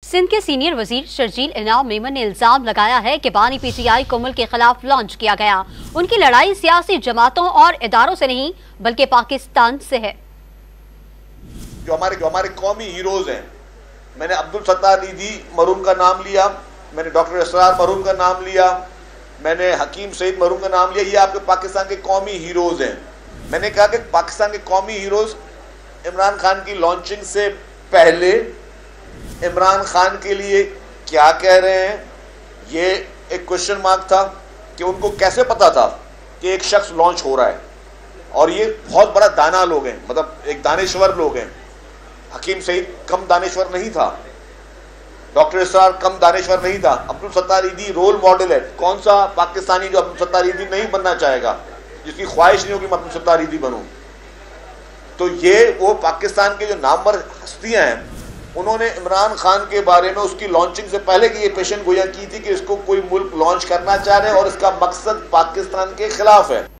सिंध के सीनियर वजीर शर्जील इनाम मेमन ने इल्जाम लगाया है कि बानी पीटीआई को मुल्क के खिलाफ लॉन्च किया गया। उनकी लड़ाई सियासी जमातों और इदारों से नहीं बल्कि पाकिस्तान से है। जो हमारे कौमी हीरोज हैं, मैंने अब्दुल सत्तार ईदी मरूम का नाम लिया, मैंने डॉक्टर इसरार मरूम का नाम लिया, मैंने हकीम सईद मरूम का नाम लिया। ये आपके पाकिस्तान के कौमी हीरोज हैं। मैंने कहा कि पाकिस्तान के कौमी हीरोज इमरान खान की लॉन्चिंग से पहले इमरान खान के लिए क्या कह रहे हैं, ये एक क्वेश्चन मार्क था कि उनको कैसे पता था कि एक शख्स लॉन्च हो रहा है। और ये बहुत बड़ा दाना लोग हैं, मतलब एक दानेश्वर लोग हैं। हकीम सईद कम दानेश्वर नहीं था, डॉक्टर इसरार कम दानेश्वर नहीं था। अब्दुल सत्तार ईदी रोल मॉडल है। कौन सा पाकिस्तानी जो अब्दुल सत्तार ईदी नहीं बनना चाहेगा, जिसकी ख्वाहिश नहीं होगी मैं अब्दुल सत्तार ईदी बनूं। तो ये वो पाकिस्तान के जो नामवर हस्तियां हैं, उन्होंने इमरान खान के बारे में उसकी लॉन्चिंग से पहले की ये पेशन गोया की थी कि इसको कोई मुल्क लॉन्च करना चाह रहे हैं और इसका मकसद पाकिस्तान के खिलाफ है।